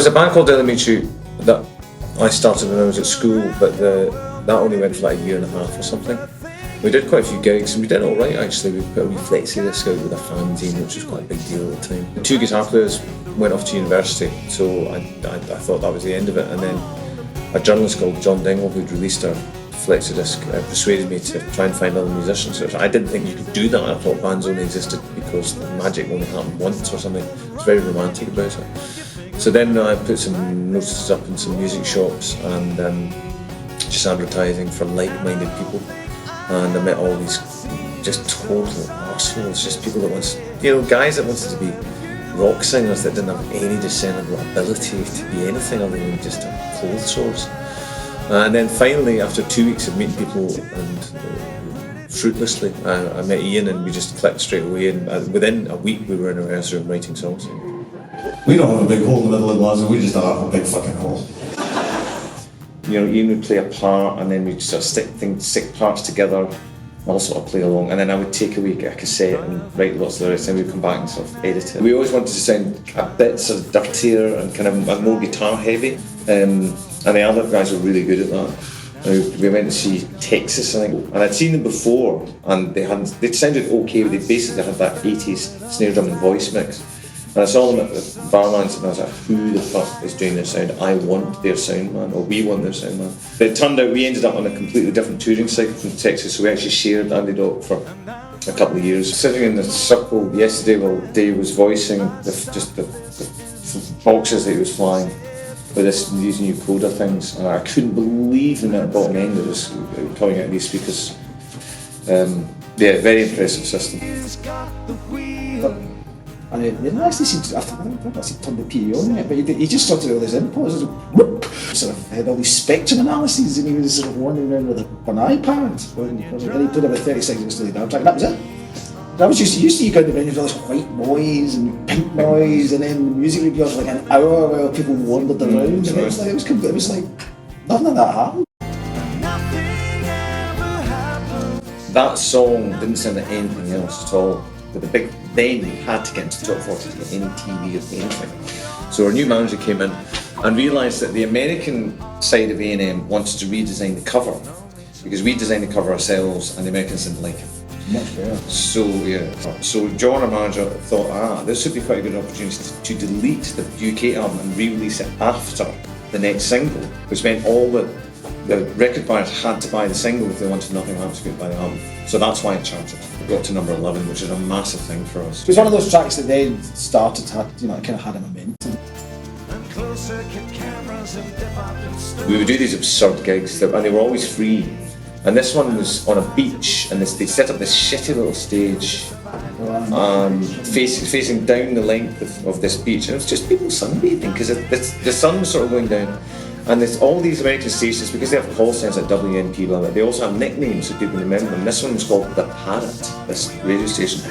was a band called Amitri that I started when I was at school, but that only went for like a year and a half or something. We did quite a few gigs and we did all right actually. We put a wee flexi disc out with a fanzine, which was quite a big deal at the time. The 2 guitar players went off to university, so I thought that was the end of it. And then a journalist called John Dingle, who'd released our flexi disc, persuaded me to try and find other musicians. So I didn't think you could do that. I thought bands only existed because magic only happened once or something. I was very romantic about it. So then I put some notices up in some music shops and just advertising for like-minded people. And I met all these just total arseholes, just people that wanted, guys that wanted to be rock singers that didn't have any discernible ability to be anything other than just a clothes source. And then finally, after 2 weeks of meeting people and fruitlessly, I met Iain and we just clicked straight away. And within a week, we were in a rehearsal room writing songs. We don't have a big hole in the middle of Glasgow, we just have a big fucking hole. Iain would play a part and then we'd sort of stick parts together, I'll sort of play along, and then I would take a cassette and write lots of lyrics, and we'd come back and sort of edit it. We always wanted to sound a bit sort of dirtier and kind of more guitar heavy, and the other guys were really good at that. We went to see Texas, I think, and I'd seen them before, and they'd sounded okay, but they basically had that 80s snare drum and voice mix. And I saw them at the Barlands and I was like, who the fuck is doing their sound? I want their sound man, or we want their sound man. But it turned out we ended up on a completely different touring cycle from Texas, so we actually shared Andy Doc for a couple of years. Sitting in the circle yesterday while Dave was voicing the boxes that he was flying with these new Coda things, and I couldn't believe the amount of bottom end that was coming out of these speakers. Yeah, very impressive system. And it didn't actually seem to, I think I turned the PE on it, but he just started all his inputs, sort of had all these spectrum analyses, and he was sort of wandering around with an iPad. And he played about 30 seconds to the dub track, and that was it. That was just, you used to go to venues with all this white noise and pink noise, and then the music would be like an hour while people wandered around, and it was like, nothing of that happened. That song didn't sound like anything else at all. But then you had to get into the top 40 to get any TV or anything. So our new manager came in and realised that the American side of A&M wanted to redesign the cover, because we designed the cover ourselves and the Americans didn't like it. Yeah. So John, our manager, thought, this would be quite a good opportunity to delete the UK album and re-release it after the next single, which meant all the record buyers had to buy the single if they wanted Nothing Happens to buy the album. So that's why it charted. We got to number 11, which is a massive thing for us. It was one of those tracks that then started, it kind of had a momentum. We would do these absurd gigs, and they were always free. And this one was on a beach, and they set up this shitty little stage facing down the length of this beach. And it was just people sunbathing, because the sun was sort of going down. And there's all these American stations, because they have call signs like WNP, blah, blah, they also have nicknames so people remember them. This one was called The Parrot, this radio station.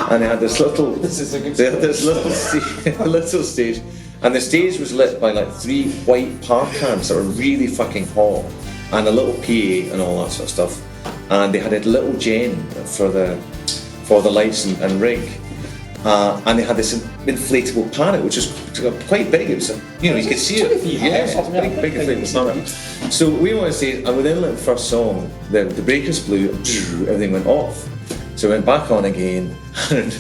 And they had this little, little stage. And the stage was lit by like 3 white park cans that were really fucking hot, and a little PA and all that sort of stuff. And they had a little gen for the lights and rig. And they had this inflatable parrot, which was quite big. It was, you could see it. Big inflatable parrot. So we want to say, and within the first song, the breakers blew, everything went off. So we went back on again, and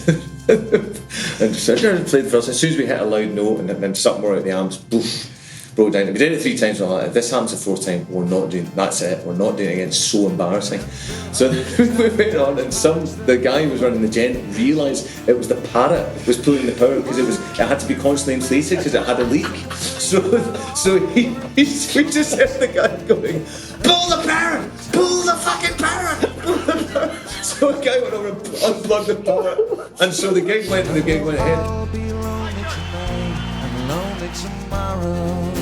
so I played for us. As soon as we hit a loud note, and then something more out the amps, boof, broke down. We did it 3 times. Like, if this happens the 4th time, we're not doing. That's it. We're not doing it again. It's so embarrassing. So we went on, and the guy who was running the gen realised it was the parrot was pulling the power, because it had to be constantly inflated because it had a leak. So we just heard the guy going, "Pull the parrot! Pull the fucking parrot! Pull the parrot!" So the guy went over and unplugged the parrot, and so the gig went ahead. I'll be lonely tonight and lonely tomorrow.